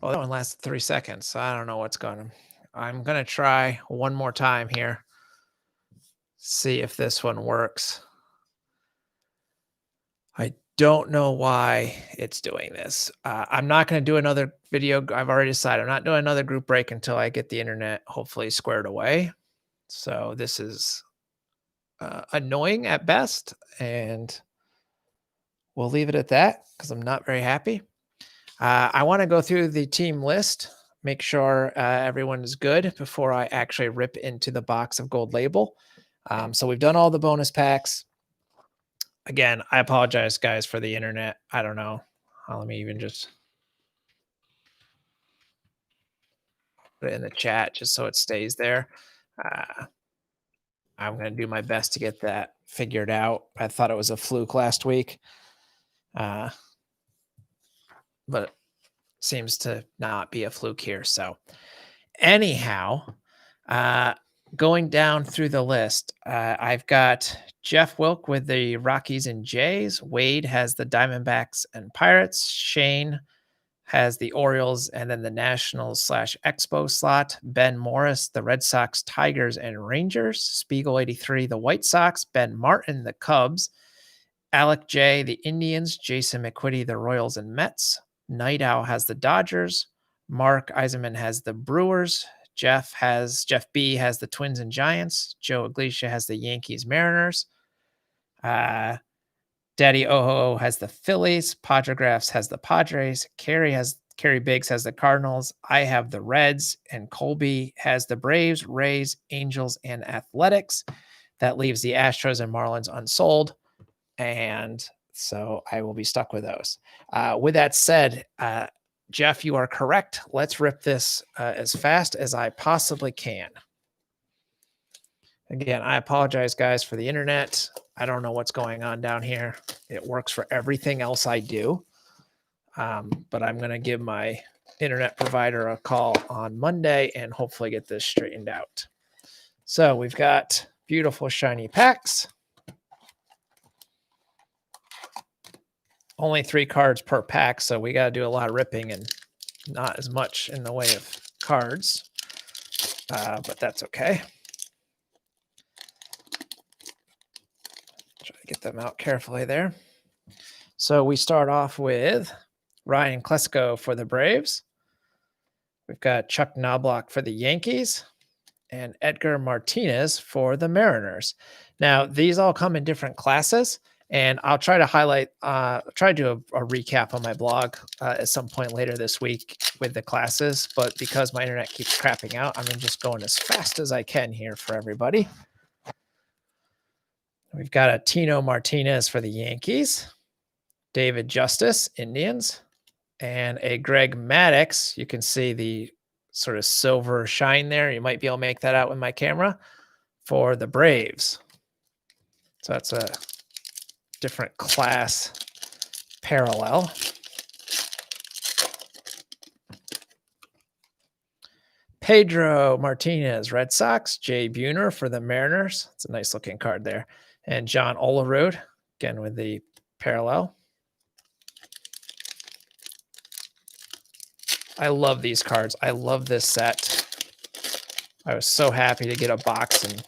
Oh, that one lasted 3 seconds, so I don't know what's going on. I'm gonna try one more time here. See if this one works. I don't know why it's doing this. I'm not gonna do another video. I've already decided I'm not doing another group break until I get the internet hopefully squared away. So this is annoying at best, and we'll leave it at that because I'm not very happy. I want to go through the team list, make sure everyone is good before I actually rip into the box of Gold Label. So we've done all the bonus packs. Again, I apologize, guys, for the internet. I don't know. Let me even just put it in the chat just so it stays there. I'm going to do my best to get that figured out. I thought it was a fluke last week, but seems to not be a fluke here. So anyhow, going down through the list, I've got Jeff Wilk with the Rockies and Jays. Wade has the Diamondbacks and Pirates. Shane has the Orioles and then the Nationals/Expo slot. Ben Morris, the Red Sox, Tigers, and Rangers. Spiegel 83, the White Sox. Ben Martin, the Cubs. Alec J, the Indians. Jason McQuitty, the Royals and Mets. Night Owl has the Dodgers. Mark Eisenman has the Brewers. Jeff B has the Twins and Giants. Joe Iglesias has the Yankees, Mariners. Daddy Oho has the Phillies. Padregraphs has the Padres. Kerry Biggs has the Cardinals. I have the Reds, and Colby has the Braves, Rays, Angels, and Athletics. That leaves the Astros and Marlins unsold, and so I will be stuck with those. With that said, Jeff, you are correct. Let's rip this as fast as I possibly can. Again, I apologize, guys, for the internet. I don't know what's going on down here. It works for everything else I do. But I'm going to give my internet provider a call on Monday and hopefully get this straightened out. So we've got beautiful shiny packs. Only 3 cards per pack, so we got to do a lot of ripping and not as much in the way of cards, but that's okay. Try to get them out carefully there. So we start off with Ryan Klesko for the Braves. We've got Chuck Knobloch for the Yankees and Edgar Martinez for the Mariners. Now, these all come in different classes. And I'll try to highlight, try to do a recap on my blog at some point later this week with the classes. But because my internet keeps crapping out, I'm just going as fast as I can here for everybody. We've got a Tino Martinez for the Yankees, David Justice, Indians, and a Greg Maddux. You can see the sort of silver shine there. You might be able to make that out with my camera for the Braves. So that's a different class parallel. Pedro Martinez, Red Sox. Jay Buhner for the Mariners. It's a nice looking card there. And John Olerud, again with the parallel. I love these cards. I love this set. I was so happy to get a box and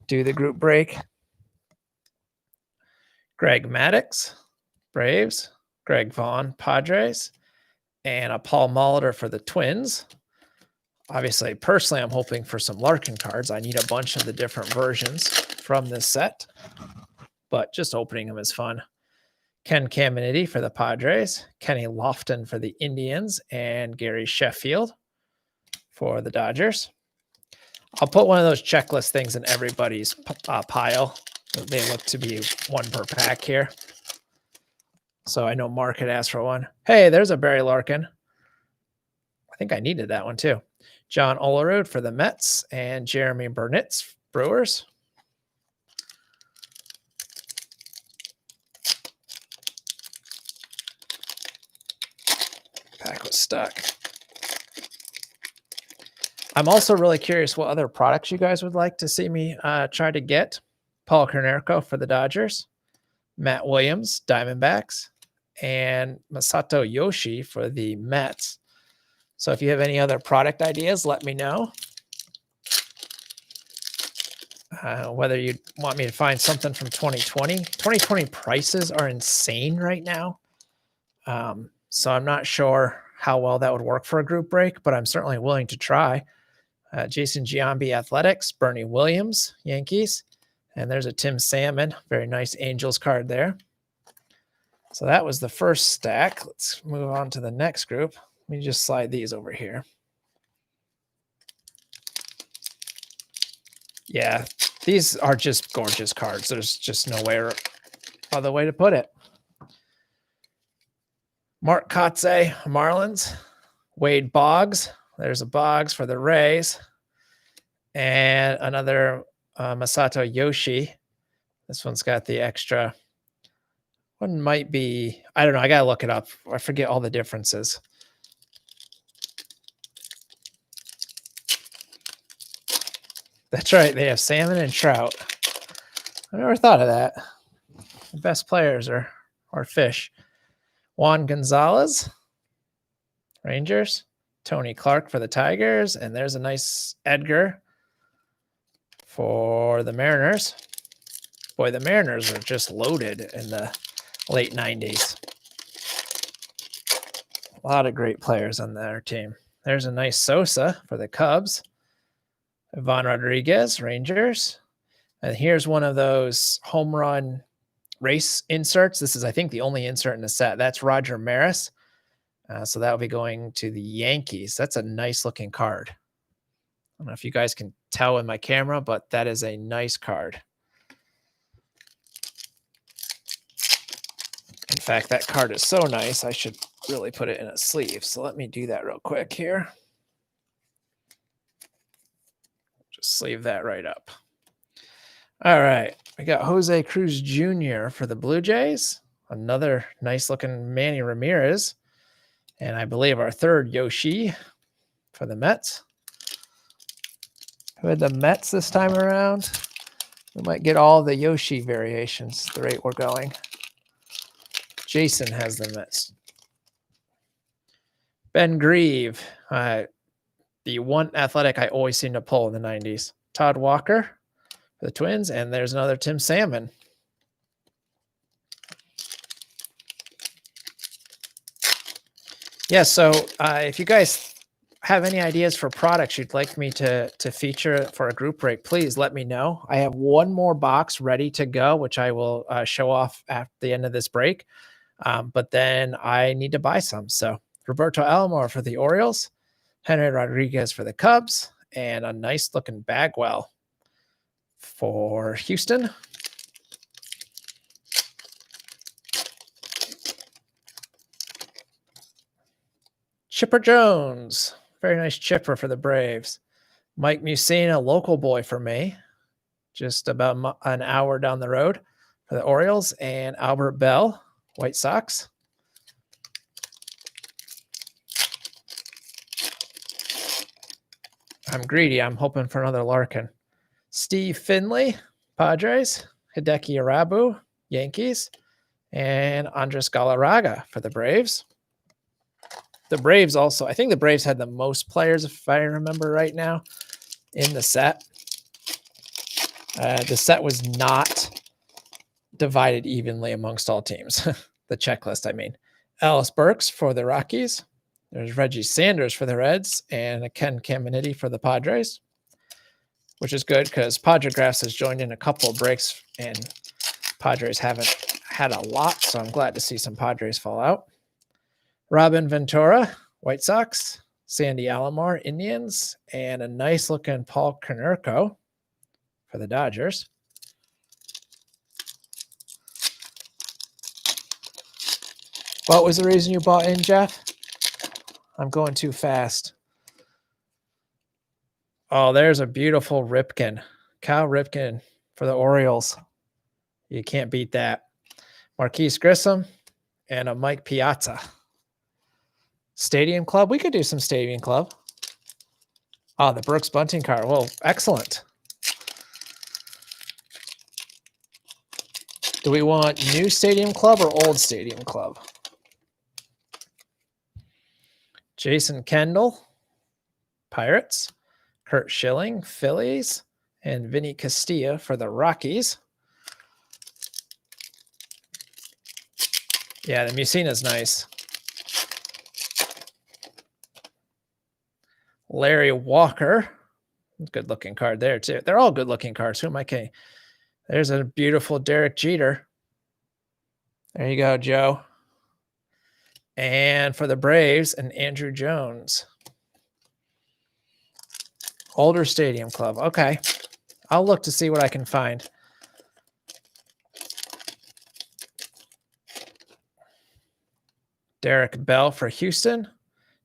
do the group break. Greg Maddux, Braves. Greg Vaughn, Padres. And a Paul Molitor for the Twins. Obviously, personally, I'm hoping for some Larkin cards. I need a bunch of the different versions from this set, but just opening them is fun. Ken Caminiti for the Padres. Kenny Lofton for the Indians. And Gary Sheffield for the Dodgers. I'll put one of those checklist things in everybody's pile. They look to be 1 per pack here. So I know Mark had asked for one. Hey, there's a Barry Larkin. I think I needed that one too. John Olerud for the Mets and Jeremy Burnitz, Brewers. Pack was stuck. I'm also really curious what other products you guys would like to see me try to get. Paul Konerko for the Dodgers, Matt Williams, Diamondbacks, and Masato Yoshi for the Mets. So if you have any other product ideas, let me know. Whether you want me to find something from 2020. 2020 prices are insane right now. So I'm not sure how well that would work for a group break, but I'm certainly willing to try. Jason Giambi, Athletics, Bernie Williams, Yankees, and there's a Tim Salmon, very nice Angels card there. So that was the first stack. Let's move on to the next group. Let me just slide these over here. Yeah, these are just gorgeous cards. There's just no other way to put it. Mark Kotze, Marlins. Wade Boggs. There's a Boggs for the Rays. And another Masato Yoshi. This one's got the extra. One might be, I don't know. I got to look it up. I forget all the differences. That's right. They have salmon and trout. I never thought of that. The best players are fish. Juan Gonzalez, Rangers. Tony Clark for the Tigers. And there's a nice Edgar for the Mariners. Boy, the Mariners are just loaded in the late 90s. A lot of great players on their team. There's a nice Sosa for the Cubs. Ivan Rodriguez, Rangers. And here's one of those home run race inserts. This is, I think, the only insert in the set. That's Roger Maris. So that'll be going to the Yankees. That's a nice looking card. I don't know if you guys can tell in my camera, but that is a nice card. In fact, that card is so nice, I should really put it in a sleeve. So let me do that real quick here. Just sleeve that right up. All right. We got Jose Cruz Jr. for the Blue Jays. Another nice looking Manny Ramirez. And I believe our third Yoshi for the Mets. Who had the Mets this time around? We might get all the Yoshi variations the rate we're going. Jason has the Mets. Ben Grieve, the one athletic I always seem to pull in the 90s. Todd Walker for the Twins, and there's another Tim Salmon. Yeah, so if you guys have any ideas for products you'd like me to feature for a group break, please let me know. I have one more box ready to go, which I will show off at the end of this break. But then I need to buy some. So Roberto Alomar for the Orioles, Henry Rodriguez for the Cubs, and a nice looking Bagwell for Houston. Chipper Jones, very nice chipper for the Braves. Mike Mussina, local boy for me, just about an hour down the road for the Orioles, and Albert Bell, White Sox. I'm greedy. I'm hoping for another Larkin. Steve Finley, Padres. Hideki Arabu, Yankees. And Andres Galarraga for the Braves. The Braves also, I think the Braves had the most players, if I remember right now, in the set. The set was not divided evenly amongst all teams. The checklist, I mean. Ellis Burks for the Rockies. There's Reggie Sanders for the Reds and a Ken Caminiti for the Padres, which is good because Padregraphs has joined in a couple of breaks and Padres haven't had a lot, so I'm glad to see some Padres fall out. Robin Ventura, White Sox. Sandy Alomar, Indians. And a nice-looking Paul Konerko for the Dodgers. What was the reason you bought in, Jeff? I'm going too fast. Oh, there's a beautiful Ripken. Cal Ripken for the Orioles. You can't beat that. Marquise Grissom and a Mike Piazza. Stadium Club. We could do some Stadium Club. Oh, the Brooks Bunting card. Well, excellent. Do we want new Stadium Club or old Stadium Club? Jason Kendall, Pirates. Kurt Schilling, Phillies. And Vinny Castilla for the Rockies. Yeah, the Musina's nice. Larry Walker. Good looking card there, too. They're all good looking cards. Who am I kidding? There's a beautiful Derek Jeter. There you go, Joe. And for the Braves, an Andrew Jones. Older Stadium Club. Okay. I'll look to see what I can find. Derek Bell for Houston.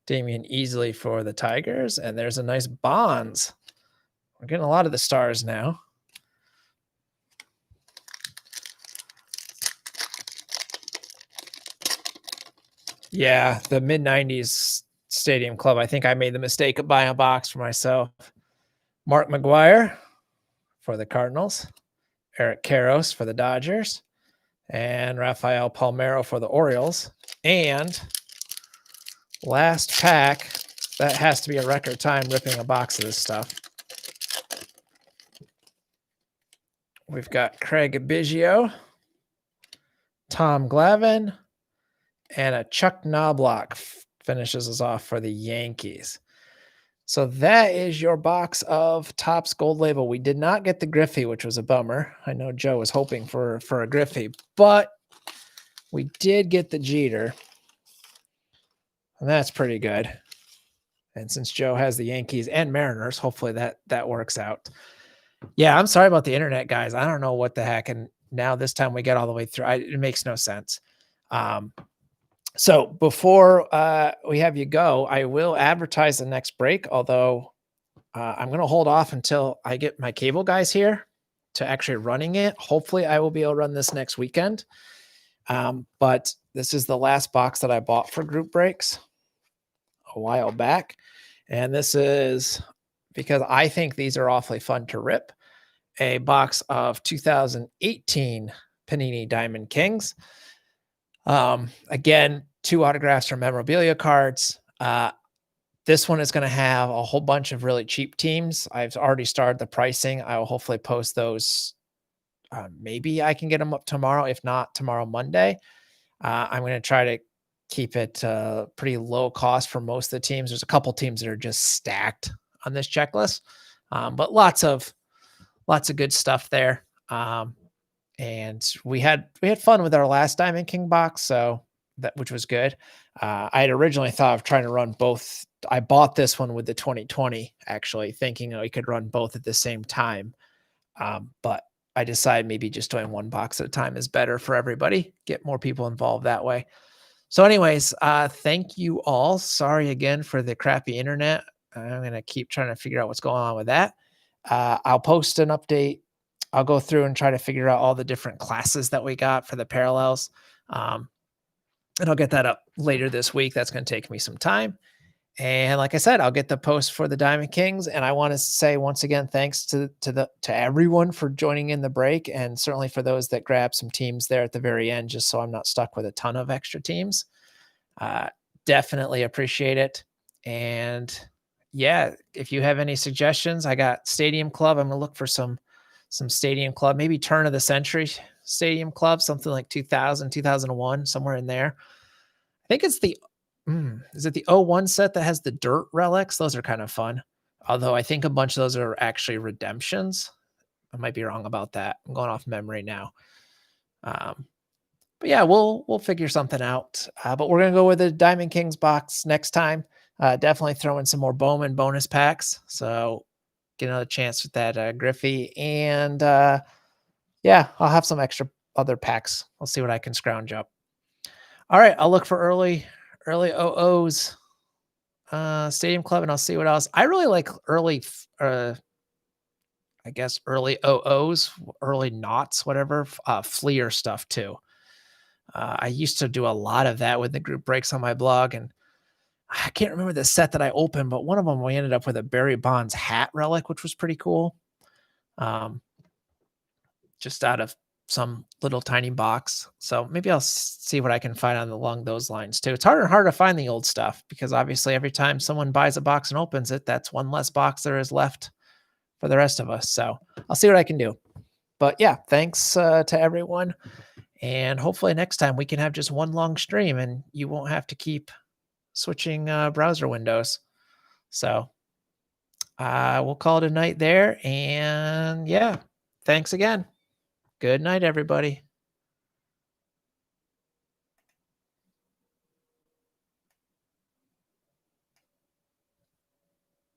Damian Easley for the Tigers. And there's a nice Bonds. We're getting a lot of the stars now. Yeah, the mid-90s Stadium Club. I think I made the mistake of buying a box for myself. Mark McGwire for the Cardinals. Eric Karros for the Dodgers. And Rafael Palmeiro for the Orioles. And last pack, that has to be a record time ripping a box of this stuff. We've got Craig Biggio, Tom Glavine, and a Chuck Knobloch finishes us off for the Yankees. So that is your box of Topps Gold Label. We did not get the Griffey, which was a bummer. I know Joe was hoping for a Griffey, but we did get the Jeter. And that's pretty good. And since Joe has the Yankees and Mariners, hopefully that works out. Yeah, I'm sorry about the internet, guys. I don't know what the heck. And now this time we get all the way through. It makes no sense. So before we have you go, I will advertise the next break, although I'm going to hold off until I get my cable guys here to actually running it. Hopefully I will be able to run this next weekend. But this is the last box that I bought for group breaks a while back. And this is because I think these are awfully fun to rip. A box of 2018 Panini Diamond Kings. Again, 2 autographs or memorabilia cards. This one is going to have a whole bunch of really cheap teams. I've already started the pricing. I will hopefully post those. Maybe I can get them up tomorrow. If not, tomorrow, Monday. I'm going to try to keep it pretty low cost for most of the teams. There's a couple teams that are just stacked on this checklist, but lots of good stuff there. And we had fun with our last Diamond King box, so which was good. I had originally thought of trying to run both. I bought this one with the 2020, actually, thinking we could run both at the same time. But I decided maybe just doing one box at a time is better for everybody. Get more people involved that way. So anyways, thank you all. Sorry again for the crappy internet. I'm going to keep trying to figure out what's going on with that. I'll post an update. I'll go through and try to figure out all the different classes that we got for the parallels. And I'll get that up later this week. That's going to take me some time. And like I said, I'll get the post for the Diamond Kings. And I want to say once again, thanks to everyone for joining in the break, and certainly for those that grabbed some teams there at the very end, just so I'm not stuck with a ton of extra teams. Definitely appreciate it. And yeah, if you have any suggestions, I got Stadium Club. I'm going to look for some Stadium Club, maybe turn of the century Stadium Club, something like 2000, 2001, somewhere in there. I think it's is it the 01 set that has the dirt relics? Those are kind of fun. Although I think a bunch of those are actually redemptions. I might be wrong about that. I'm going off memory now. But yeah, we'll figure something out. But we're going to go with the Diamond Kings box next time. Definitely throw in some more Bowman bonus packs. So get another chance with that Griffey. And yeah, I'll have some extra other packs. I'll see what I can scrounge up. All right, I'll look for early OOs Stadium Club, and I'll see what else. I really like early OOs, early knots, whatever, Fleer stuff too. I used to do a lot of that with the group breaks on my blog, and I can't remember the set that I opened, but one of them we ended up with a Barry Bonds hat relic, which was pretty cool. Just out of some little tiny box. So maybe I'll see what I can find on along those lines too. It's harder and harder to find the old stuff because obviously every time someone buys a box and opens it, that's one less box there is left for the rest of us. So I'll see what I can do. But yeah, thanks to everyone. And hopefully next time we can have just one long stream and you won't have to keep switching browser windows. So we'll call it a night there. And yeah, thanks again. Good night, everybody.